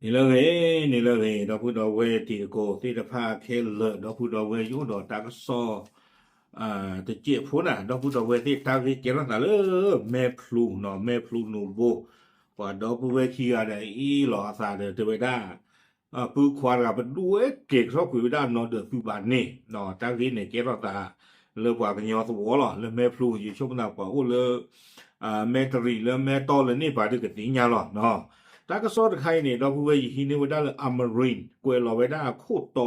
你认为这个这个怕开了，那不到位有到大个少的结婚啊，那不到位这大个结了啥了？没 plu 喏，没 plu 努不，ว่าดอกผู้เวทีอะไรอีหลอซาเดเตเวดาผู้ควากับด้วยเก่งชอบคุยด้านนอเดอผู้บานนี่นอตั้งที่เนี่ยเก่งเราตาเลือกว่ากันยอสวอหรอเลือกแม่พลูอยู่ช่วงนั้นกว่าโอ้เลือกแม่ตรีเลือกแม่ตอเลยนี่ป่าดึกติญาหรอเนาะถ้าก็สอดใครเนี่ยเราผู้เวทีนี่เวดาเลยอมรินกวยหล่อเวดาโคตรโต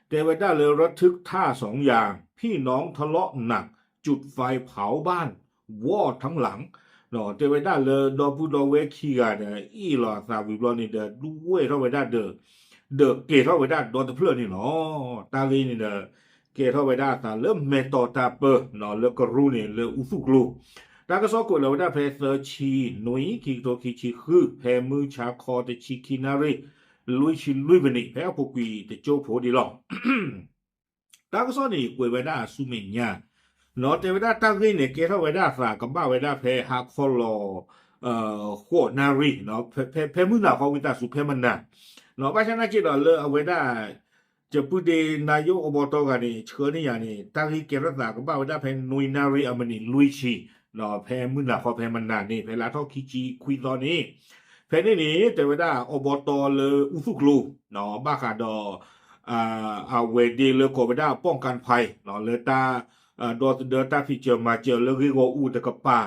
แต่เวดาเลยระทึกท่าสองอย่างพี่น้องทะเลาะหนักจุดไฟเผาบ้านวอดทั้งหลังno te veda le do pu do we ki ga de I la sa vi blo ni de du we ro we da de ke ro we da do de phlo ni no ta li ni de ke ro we da ta le me to ta pe no le ko ru ni le u su glu ta ka so ko le we da phe se chi noi ki to ki chi khu phe mu cha kho de chi ki na ri lui chi lui be ni phe po kwi de jo pho di lo ta ka so ni kwe we da su me nya no te veda ta ri ne ke ro veda sa ka ba veda phe ha kho lo kho na ri no phe mu na kho wi ta su phe man na no ba cha na chi do le veda จะพูดในนายกอบตกันนี่เชิญนี่อย่างนี้ตั้งที่เกรัตนาก็บ่าวได้แพนนุยนารีอเมนิลุยชีเนาะแพนมื้อหน้าพอแพนมันนานนี่แพนลาทอคิจิคุยตอนนี้แพนนี่แต่ว่าอบตเลยอุฟุกลูเนาะบ้าคาดอเอาเวดีเลยก็บ่ได้ป้องกันภัยเนาะเลยตาดอเดอตาฟิเจอมาเจอเลยริโกอูตะกะปา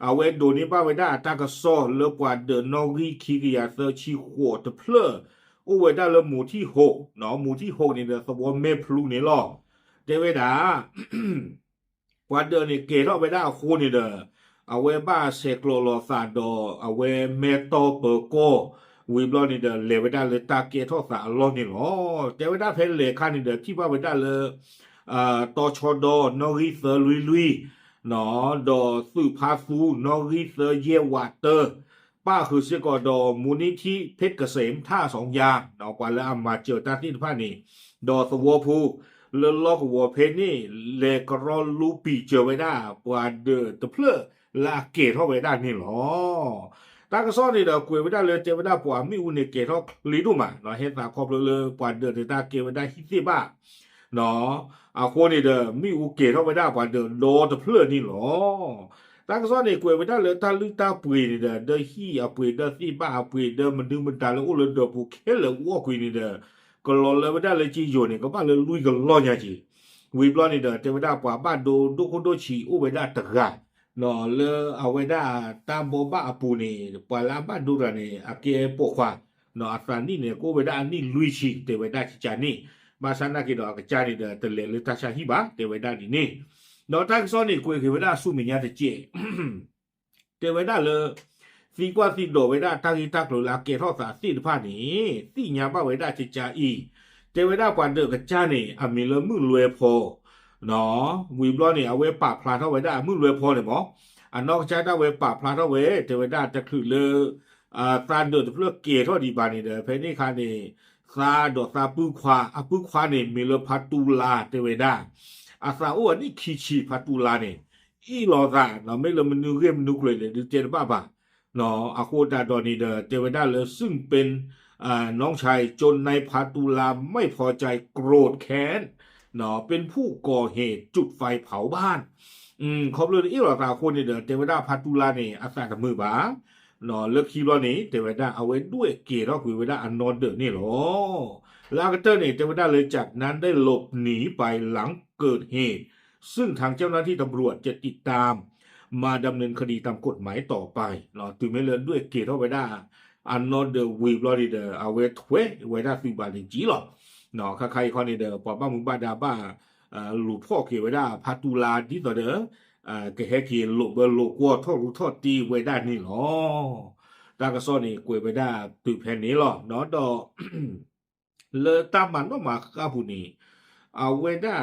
เอาเวโดนี่ป้าไว้ได้ตากะซอเลยกว่าเดอนอรีคิริยาเซอร์ชีหัวตะเพลอ โอ้เวด้าเลยหมู่ที่หกเนาะหมู่ที่หกนี่เดสวอเมพลูนี่หรอเดเวดาว่าเดนี่เกตเอาไปได้คูนี่เดเอาไว้บ้าเซโคลโลซาโดเอาไว้เมโตเปอร์โกวิบลอนี่เดเลเวด้าเลยตาเกทอสาลอนี่หรอเดเวด้าเพนเลขานี่เดที่ว่าเวด้าเลยตอชอดอนอริเซอร์ลุยเนาะดอสือพาซูนอริเซอร์เยวาเตอร์ป้าคือเสกอดอมูลนิธิเพชรเกษมท่าสองยางเนาะกว่าแล้วมาเจอตาที่ผ้านี่ดอสวอพูเลลอกวัวเพนนี่เลกรอลูปีเจอไว้ได้กว่าเดอตะเพลลาเกตเข้าไว้ได้นี่หรอตากระซ้อนนี่เดอกวยไว้ได้เลยเจอไว้ได้กว่ามีอุนเกตเข้าลีดูมาเนาะเฮ็ดตาครอบเลยกว่าเดอตาเกตไว้ได้ฮิตบ้าเนาะอาคนนี่เดอมีอุเกตเข้าไว้ได้กว่าเดอโดตะเพลนี่หรอตากระซ้อนนี่กวยไว้ได้เลยตาลึกตาปุยนี่เดอเดอฮีอาปุยเดอซีบ้าอาปุยเดอมันดึงมันตาเลยอุลเดอปูเคเลยวัวคุยนี่เดอก็รอเลยไม่ได้เลยจีโยนี่ก็บ้านเลยลุยก็รอเนี่ยจีวีบล้อนี่เดอเทวดากว่าบ้านดูคนดูชีอุเวดาตะกะเนาะเลยเอาเวดาตามโบบ้าปูนี่ปลาบ้านดูระนี่อาเกปกว่าเนาะอัตรานี่เนี่ยกูเวดานี่ลุยชีเทวดาชิจานี่มาสันนักกิดอกจานี่เดอตะเลเลยตาชาฮิบะเทวดานี่เนาะทักซ้อนนี่กูเทวดาสู้มีญาติเจเทวดาเลยสีกว่าสีโดเวดาทักอีทักโลลาเกทอสาสีผ้านี่สีญาบ้าเวดาชิจาอีเทวดากว่าเดอกจานี่อามีเลยมือรวยพอเนาะวีบล้อนี่เอาไว้ปราบพลาเท่าไว้ได้มือรวยพอเนี่ยหมออันนอกจากได้ไว้ปราบพลาเท่าไว้เทวดาจะคือเลยซาเดอเพื่อเกทอดีบานี่เด้อเพนี่คานี่ซาดอซาปื้อควาปื้อควานี่มีเลยพัตูลาเทวดาอาซาอ้วนนี่คีชีพัตูลานี่อีหลอซาเนาะไม่เลยมันนึกเรียมนึกเลยเดี๋ยวเจนบ้าเนาะอาโคดาดอนี่เด้อเทวดาเลยซึ่งเป็นน้องชายจนในพัตูลาไม่พอใจโกรธแค้นเนาะเป็นผู้ก่อเหตุจุดไฟเผาบ้านขอบเลยอีหลอซาคนนี่เด้อเทวดาพัตูลานี่อาซากับมือบาเนาะเลือกคีย์ว่านี่เทวดาเอาไว้ด้วยเกศก็คือเวดาอันนอนเดอนี่หรอลากเตอร์เนี่ยเทวดาเลยจากนั้นได้หลบหนีไปหลังเกิดเหตุซึ่งทางเจ้าหน้าที่ตำรวจจะติดตามมาดำเนินคดีตามกฎหมายต่อไปเนาะถึงไม่เลินด้วยเกศเวดาอันนอนเดอวีบลอดีเดอเอาไว้ถวยเวดาฟิบาลิจีหรอเนาะใครๆคนนี้เดอปอบ้ามึงบ้าดาบ้าหลุดพ่อเกศเวดาพัตุลาดิต่อเดอก็แค่เกศหลบหลบกว่าทอดรู้ทอดตีเวดานี่หรอตากระซ้อนนี่กวยเวดาตุยแผ่นนี้หรอเนาะดอ เลอตามมันว่ามาคาผู้นี้เอาเวด้า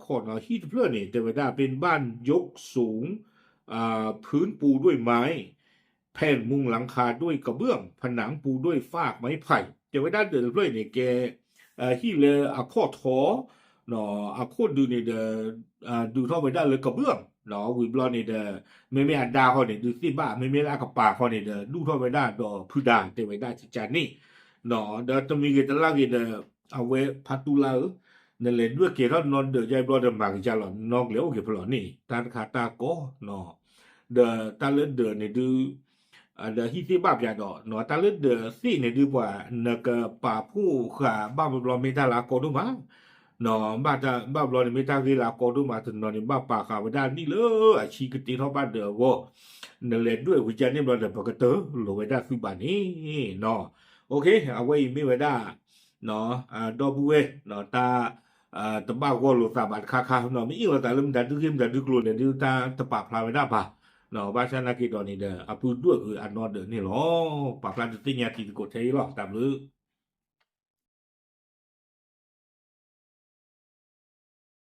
ขอนาฮีทเพลอนี่แต่เวด้าเป็นบ้านยกสูงพื้นปูด้วยไม้แผ่นมุงหลังคาด้วยกระเบื้องผนังปูด้วยฟากไม้ไผ่แต่เวด้าเดินเพลอนี่แกฮีเลอะข้อท้อเนาะอะโคดดูนี่เดดูเท่าเวด้าเลยกระเบื้อง เนาะวิบลอนี่เด้อไม่มีอันดาเขาเนี่ยดูสิบ้าไม่มีลากระปาเขาเนี่ยเด้อดูเท่าไปได้ดอพูดาเตไว้ได้จิจานี่เนาะเด้อต้องมีกิจลากิเด้อเอาไว้พัตุลานั่นแหละด้วยเกล้อนอนเด้อใจบลอเด้อมากจะหลอนนอกเหลียวเก็บหลอนนี่ตาขาตาโกเนาะเด้อตาเลือดเด้อเนี่ยดูเด้อฮิซิบ้าပြတော့เนาะตาเลือดเด้อสิเนี่ยดูว่านักป่าผู้ขาบ้าบลอไม่ได้ละโกดูมา no ba blo ni meta vi la ko do ma to no ni ba pa ka wa da ni lo a chi ke ti tho ba de wo ne le due wi jan ni blo de ba ka to lo we da su ba ni no okay a we mi we da no a do bu we no ta ta ba ko lo sa ba kha no mi lo ta lum da du kim da du klo ne du ta ta pa pla we da ba no ba sa na ki do ni de a pu du a no de ni lo pa pla de ti nya ti ko thei lo ta lu